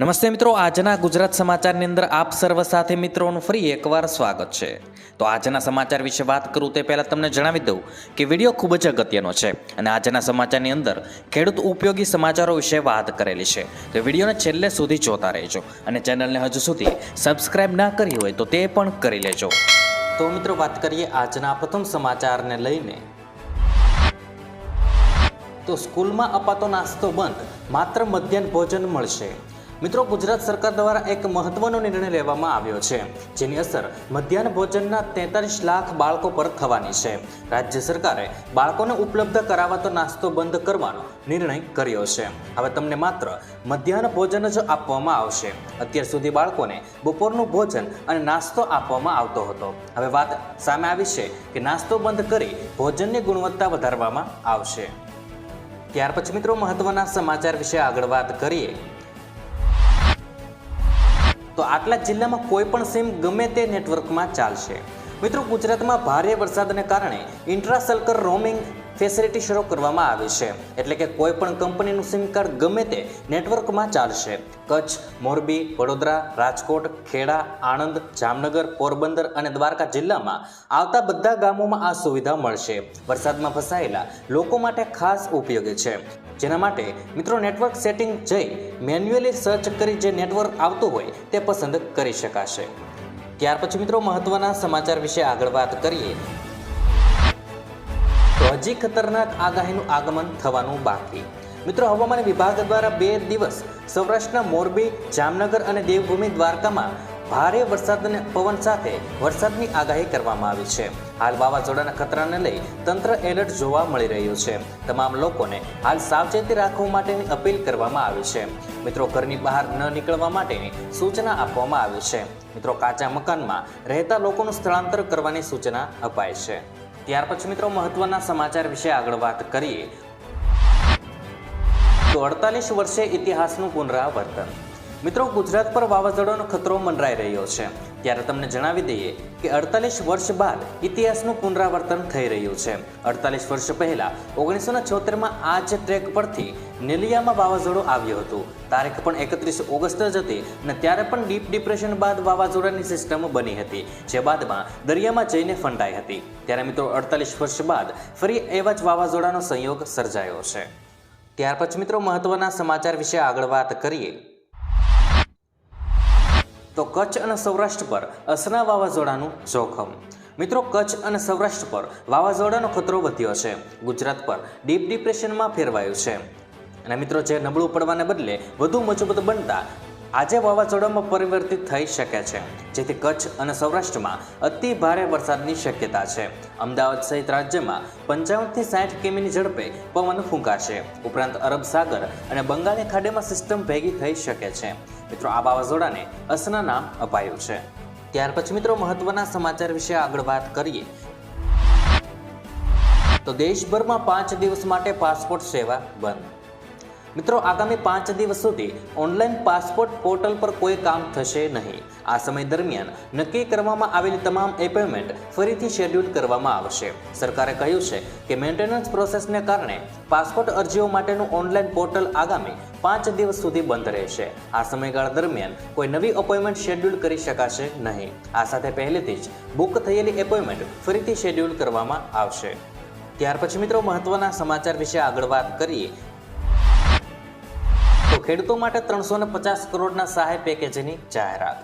નમસ્તે મિત્રો, આજના ગુજરાત સમાચારની અંદર આપ સર્વ સાથે મિત્રોનું ફરી એકવાર સ્વાગત છે. તો આજના સમાચાર વિશે વાત કરું તે પહેલાં તમને જણાવી દઉં કે વિડીયો ખૂબ જ અગત્યનો છે અને આજના સમાચારની અંદર ખેડૂત ઉપયોગી સમાચારો વિશે વાત કરેલી છે. તો વિડીયોને છેલ્લે સુધી જોતા રહેજો અને ચેનલને હજુ સુધી સબસ્ક્રાઇબ ના કરી હોય તો તે પણ કરી લેજો. તો મિત્રો વાત કરીએ આજના પ્રથમ સમાચારને લઈને. તો સ્કૂલમાં અપાતો નાસ્તો બંધ, માત્ર મધ્યાહન ભોજન મળશે. મિત્રો, ગુજરાત સરકાર દ્વારા એક મહત્વનો નિર્ણય લેવામાં આવ્યો છે, જેની અસર મધ્યાહન ભોજનના 43 લાખ બાળકો પર થવાની છે. રાજ્ય સરકારે બાળકોને ઉપલબ્ધ કરાવાતો નાસ્તો બંધ કરવાનો નિર્ણય કર્યો છે. હવે તમને માત્ર મધ્યાહન ભોજન જ આપવામાં આવશે. અત્યાર સુધી બાળકોને બપોરનું ભોજન અને નાસ્તો આપવામાં આવતો હતો. હવે વાત સામે આવી છે કે નાસ્તો બંધ કરી ભોજનની ગુણવત્તા વધારવામાં આવશે. ત્યાર પછી મિત્રો મહત્વના સમાચાર વિશે આગળ વાત કરીએ. તો આટલા જિલ્લામાં કોઈ પણ સિમ ગમે તે નેટવર્કમાં ચાલશે. મિત્રો, ગુજરાતમાં ભારે વરસાદને કારણે ઇન્ટ્રાસર્કલ રોમિંગ ફેસિલિટી શરૂ કરવામાં આવી છે. એટલે કે કોઈ પણ કંપનીનું સિમ કાર્ડ ગમે તે નેટવર્કમાં ચાલશે. કચ્છ, મોરબી, વડોદરા, રાજકોટ, ખેડા, આણંદ, જામનગર, પોરબંદર અને દ્વારકા જિલ્લામાં આવતા બધા ગામોમાં આ સુવિધા મળશે. વરસાદમાં ફસાયેલા લોકો માટે ખાસ ઉપયોગી છે. જેના માટે મિત્રો નેટવર્ક સેટિંગ જઈ મેન્યુઅલી સર્ચ કરી જે નેટવર્ક આવતું હોય તે પસંદ કરી શકાશે. ત્યાર પછી મિત્રો મહત્વના સમાચાર વિશે આગળ વાત કરીએ. તો હજી ખતરનાક આગાહીનું આગમન થવાનું બાકી. મિત્રો, હવામાન વિભાગ દ્વારા 2 દિવસ સૌરાષ્ટ્રના મોરબી, જામનગર અને દેવભૂમિ દ્વારકામાં ભારે વરસાદ અને પવન સાથે વરસાદની આગાહી કરવામાં આવી છે. હાલ વાવાઝોડાના ખતરાને લઈ તંત્ર એલર્ટ જોવા મળી રહ્યું છે. તમામ લોકોને હાલ સાવચેતી રાખવા માટેની અપીલ કરવામાં આવી છે. મિત્રો, ઘરની બહાર ન નીકળવા માટેની સૂચના આપવામાં આવી છે. મિત્રો, કાચા મકાનમાં રહેતા લોકોનું સ્થળાંતર કરવાની સૂચના અપાઈ છે. ત્યાર પછી મિત્રો મહત્વના સમાચાર વિશે આગળ વાત કરીએ. તો 48 વર્ષે ઇતિહાસનું પુનરાવર્તન. મિત્રો, ગુજરાત પર વાવાઝોડાનો ખતરો મંડરાઈ રહ્યો છે. ત્યારે તમને જણાવી દઈએ કે 48 વર્ષ બાદ ઇતિહાસનું પુનરાવર્તન થઈ રહ્યું છે. 48 વર્ષ પહેલા 1976માં આ જ ટ્રેક પરથી નેલિયામાં વાવાઝોડું આવ્યું હતું. તારીખ પણ 31 ઓગસ્ટ જ હતી અને ત્યારે પણ ડીપ ડિપ્રેશન બાદ વાવાઝોડાની સિસ્ટમ બની હતી, જે બાદમાં દરિયામાં જઈને ફંટાઈ હતી. ત્યારે મિત્રો 48 વર્ષ બાદ ફરી એવા જ વાવાઝોડાનો સંયોગ સર્જાયો છે. ત્યાર પછી મિત્રો મહત્વના સમાચાર વિશે આગળ વાત કરીએ. તો કચ્છ અને સૌરાષ્ટ્ર પર અસના વાવાઝોડાનું જોખમ. મિત્રો, કચ્છ અને સૌરાષ્ટ્ર પર વાવાઝોડાનો ખતરો વધ્યો છે. ગુજરાત પર ડીપ ડિપ્રેશનમાં ફેરવાયું છે અને મિત્રો જે નબળું પડવાને બદલે વધુ મજબૂત બનતા આજે વાવાઝોડામાં પરિવર્તિત થઈ શકે છે, જેથી કચ્છ અને સૌરાષ્ટ્રમાં અતિ ભારે વરસાદની શક્યતા છે. અમદાવાદ સહિત રાજ્યમાં 55 થી 60 કિમીની ઝડપે પવન ફૂંકાશે. ઉપરાંત અરબ સાગર અને બંગાળની ખાડીમાં સિસ્ટમ ભેગી થઈ શકે છે. મિત્રો, આ વાવાઝોડાને અસના નામ અપાયું છે. ત્યાર પછી મિત્રો મહત્વના સમાચાર વિશે આગળ વાત કરીએ. તો દેશભરમાં 5 દિવસ માટે પાસપોર્ટ સેવા બંધ. મિત્રો, આગામી 5 દિવસ સુધી ઓનલાઈન પાસપોર્ટ પોર્ટલ પર કોઈ કામ થશે નહીં. આ સમય દરમિયાન નક્કી કરવામાં આવેલી તમામ એપોઇન્ટમેન્ટ ફરીથી શેડ્યુલ કરવામાં આવશે. સરકારે કહ્યું છે કે મેન્ટેનન્સ પ્રોસેસને કારણે પાસપોર્ટ અરજીઓ માટેનું ઓનલાઈન પોર્ટલ આગામી 5 દિવસ સુધી બંધ રહેશે. આ સમયગાળા દરમિયાન કોઈ નવી અપોઇન્ટમેન્ટ શેડ્યુલ કરી શકાશે નહીં. આ સાથે પહેલેથી જ બુક થયેલી એપોઇન્ટમેન્ટ ફરીથી શેડ્યુલ કરવામાં આવશે. ત્યાર પછી મિત્રો મહત્વના સમાચાર વિશે આગળ વાત કરીએ. તો ખેડૂતો માટે 350 કરોડના સહાય પેકેજની જાહેરાત.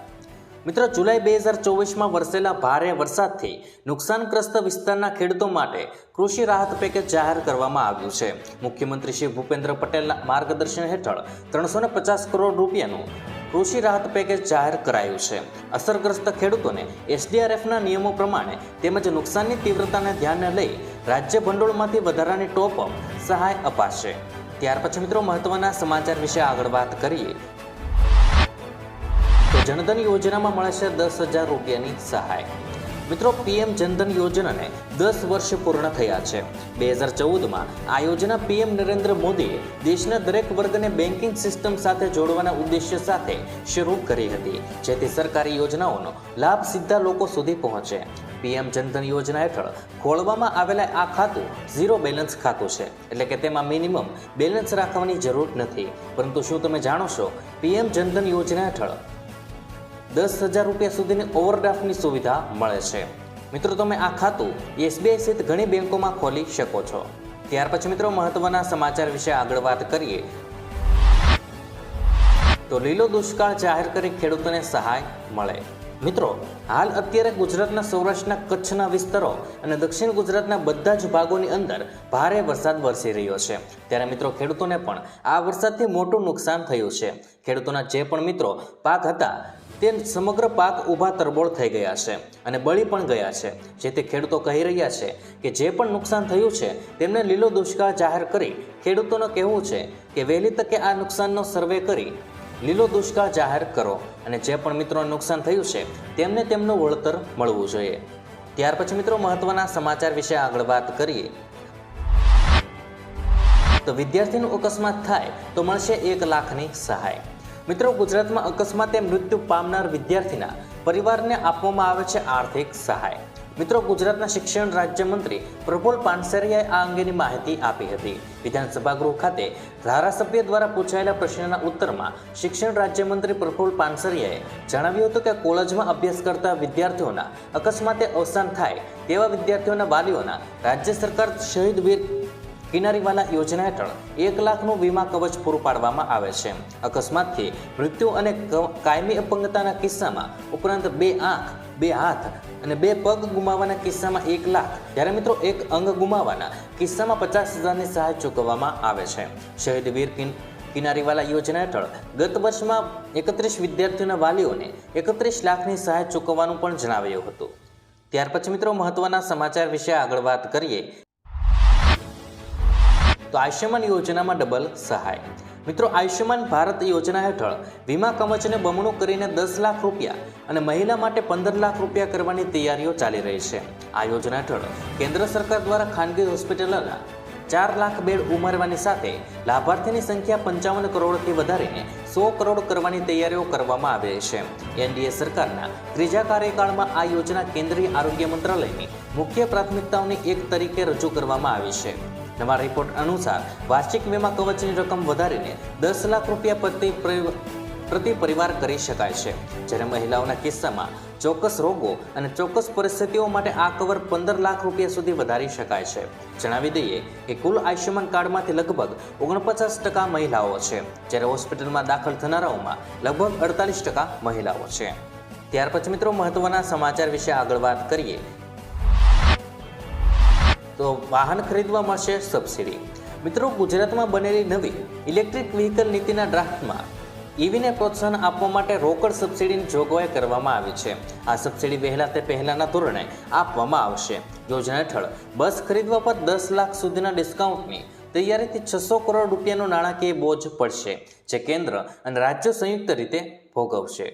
મિત્રો, જુલાઈ 2024માં વરસેલા ભારે વરસાદથી નુકસાનગ્રસ્ત વિસ્તારના ખેડૂતો માટે કૃષિ રાહત પેકેજ જાહેર કરવામાં આવ્યું છે. મુખ્યમંત્રી શ્રી ભૂપેન્દ્ર પટેલના માર્ગદર્શન હેઠળ 350 કરોડ રૂપિયાનું કૃષિ રાહત પેકેજ જાહેર કરાયું છે. અસરગ્રસ્ત ખેડૂતોને SDRFના નિયમો પ્રમાણે તેમજ નુકસાનની તીવ્રતાને ધ્યાને લઈ રાજ્ય ભંડોળમાંથી વધારાની ટોપઅપ સહાય અપાશે. ત્યાર પછી મિત્રો મહત્વના સમાચાર વિશે આગળ વાત કરીએ. તો જનધન યોજનામાં મળશે 10,000 રૂપિયાની સહાય. મિત્રો, PM જનધન યોજનાને 10 વર્ષ પૂર્ણ થયા છે. 2014માં આ યોજના PM નરેન્દ્ર મોદીએ દેશના દરેક વર્ગને બેન્કિંગ સિસ્ટમ સાથે જોડવાના ઉદ્દેશ્ય સાથે શરૂ કરી હતી, જેથી સરકારી યોજનાઓનો લાભ સીધા લોકો સુધી પહોંચે. પીએમ જનધન યોજના હેઠળ ખોલવામાં આવેલા આ ખાતું ઝીરો બેલેન્સ ખાતું છે, એટલે કે તેમાં મિનિમમ બેલેન્સ રાખવાની જરૂર નથી. પરંતુ શું તમે જાણો છો, પીએમ જનધન યોજના હેઠળ 10,000 રૂપિયા સુધીની ઓવરડ્રાફ્ટની સુવિધા મળે છે. મિત્રો, તમે આ ખાતું એસબીઆઈ સહિત ઘણી બેંકોમાં ખોલી શકો છો. ત્યાર પછી મિત્રો મહત્વના સમાચાર વિશે આગળ વાત કરીએ તો લીલો દુષ્કાળ જાહેર કરી ખેડૂતોને સહાય મળે. મિત્રો, હાલ અત્યારે ગુજરાતના સૌરાષ્ટ્રના કચ્છના વિસ્તારો અને દક્ષિણ ગુજરાતના બધા જ ભાગોની અંદર ભારે વરસાદ વરસી રહ્યો છે. ત્યારે મિત્રો ખેડૂતોને પણ આ વરસાદથી મોટું નુકસાન થયું છે. ખેડૂતોના જે પણ મિત્રો પાક હતા તે સમગ્ર પાક ઊભા તરબોળ થઈ ગયા છે અને બળી પણ ગયા છે. જેથી ખેડૂતો કહી રહ્યા છે કે જે પણ નુકસાન થયું છે તેમને લીલો દુષ્કાળ જાહેર કરી ખેડૂતોનું કહેવું છે કે વહેલી તકે આ નુકસાનનો સર્વે કરી લીલો દુષ્કાળ જાહેર કરો અને જે પણ મિત્રોને નુકસાન થયું છે તેમને તેમનું વળતર મળવું જોઈએ. ત્યાર પછી મિત્રો મહત્વના સમાચાર વિશે આગળ વાત કરીએ તો વિદ્યાર્થીનું અકસ્માત થાય તો મળશે 1 લાખની સહાય. મિત્રો, ગુજરાતમાં અકસ્માતે મૃત્યુ પામનાર વિદ્યાર્થીના પરિવારને આપવામાં આવે છે આર્થિક સહાય. મિત્રો, ગુજરાતના શિક્ષણ રાજ્યમંત્રી પ્રફુલ પાનસરિયાએ આ અંગેની માહિતી આપી હતી. વિધાનસભા ગૃહ ખાતે ધારાસભ્ય દ્વારા પૂછાયેલા પ્રશ્નના ઉત્તરમાં શિક્ષણ રાજ્યમંત્રી પ્રફુલ પાનસરિયાએ જણાવ્યું હતું કે કોલેજમાં અભ્યાસ કરતા વિદ્યાર્થીઓના અકસ્માતે અવસાન થાય તેવા વિદ્યાર્થીઓના વાલીઓના રાજ્ય સરકાર શહીદ વીર કિનારીવાલા યોજના હેઠળ 1 લાખનું વીમા કવચ પૂરું પાડવામાં આવે છે. અકસ્માતથી મૃત્યુ અને કાયમી અપંગતાના કિસ્સામાં ઉપરાંત 2 આંખ, 2 હાથ અને 2 પગ ગુમાવવાના કિસ્સામાં 1 લાખ, જ્યારે મિત્રો 1 અંગ ગુમાવવાના કિસ્સામાં 50,000ની સહાય ચૂકવવામાં આવે છે. શહીદ વીર કિનારીવાલા યોજના હેઠળ ગત વર્ષમાં 31 વિદ્યાર્થીઓના વાલીઓને 31 લાખની સહાય ચૂકવવાનું પણ જણાવ્યું હતું. ત્યાર પછી મિત્રો મહત્વના સમાચાર વિશે આગળ વાત કરીએ તો આયુષ્યમાન યોજનામાં ડબલ સહાય. મિત્રો, આયુષ્યમાન ભારત યોજના હેઠળ વીમા કવચને બમણું કરીને 10 લાખ રૂપિયા અને મહિલા માટે 15 લાખ રૂપિયા કરવાની તૈયારીઓ ચાલી રહી છે. આ યોજના હેઠળ કેન્દ્ર સરકાર દ્વારા ખાનગી હોસ્પિટલોના 4 લાખ બેડ ઉમેરવાની સાથે લાભાર્થીની સંખ્યા 55 કરોડથી વધારીને 100 કરોડ કરવાની તૈયારીઓ કરવામાં આવી છે. એનડીએ સરકારના ત્રીજા કાર્યકાળમાં આ યોજના કેન્દ્રીય આરોગ્ય મંત્રાલયની મુખ્ય પ્રાથમિકતાઓની એક તરીકે રજૂ કરવામાં આવી છે. નવા રિપોર્ટ અનુસાર વાર્ષિક વીમા કવચની રકમ વધારીને 10 લાખ રૂપિયા પ્રતિ પરિવાર કરી શકાય છે, જ્યારે મહિલાઓના કિસ્સામાં ચોક્કસ રોગો અને ચોક્કસ પરિસ્થિતિઓ માટે આ કવર 15 લાખ રૂપિયા સુધી વધારી શકાય છે. જણાવી દઈએ કે કુલ આયુષ્યમાન કાર્ડમાંથી લગભગ 49% મહિલાઓ છે, જ્યારે હોસ્પિટલમાં દાખલ થનારાઓમાં લગભગ 48% મહિલાઓ છે. ત્યાર પછી મિત્રો મહત્વના સમાચાર વિશે આગળ વાત કરીએ તો વાહન ખરીદવા મળશે સબસિડી. મિત્રો, ગુજરાતમાં બનેલી નવી ઇલેક્ટ્રિક વ્હીકલ નીતિના ડ્રાફ્ટમાં ઈવીને પ્રોત્સાહન આપવા માટે રોકડ સબસિડીની જોગવાઈ કરવામાં આવી છે. આ સબસિડી વહેલા તે પહેલાના ધોરણે આપવામાં આવશે. યોજના હેઠળ બસ ખરીદવા પર 10 લાખ સુધીના ડિસ્કાઉન્ટની તૈયારીથી 600 કરોડ રૂપિયાનો નાણાકીય બોજ પડશે, જે કેન્દ્ર અને રાજ્ય સંયુક્ત રીતે ભોગવશે.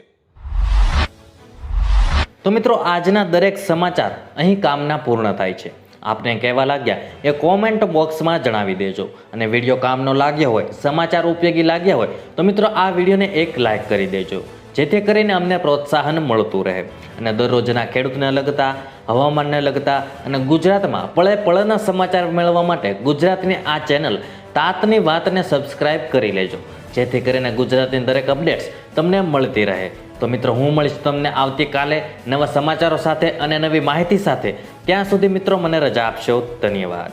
તો મિત્રો, આજના દરેક સમાચાર અહીં કામના પૂર્ણ થાય છે. આપને કહેવા લાગ્યા એ કોમેન્ટ બોક્સમાં જણાવી દેજો. અને વિડીયો કામનો લાગ્યો હોય, સમાચાર ઉપયોગી લાગ્યા હોય તો મિત્રો આ વિડીયોને એક લાઇક કરી દેજો, જેથી કરીને અમને પ્રોત્સાહન મળતું રહે. અને દરરોજના ખેડૂતને લગતા, હવામાનને લગતા અને ગુજરાતમાં પળે પળના સમાચાર મેળવવા માટે ગુજરાતની આ ચેનલ તાતની વાતને સબસ્ક્રાઇબ કરી લેજો, જેથી કરીને ગુજરાતની દરેક અપડેટ્સ તમને મળતી રહે. તો મિત્રો, હું મળીશ તમને આવતીકાલે નવા સમાચારો સાથે અને નવી માહિતી સાથે. ત્યાં સુધી મિત્રો મને રજા આપશો. ધન્યવાદ.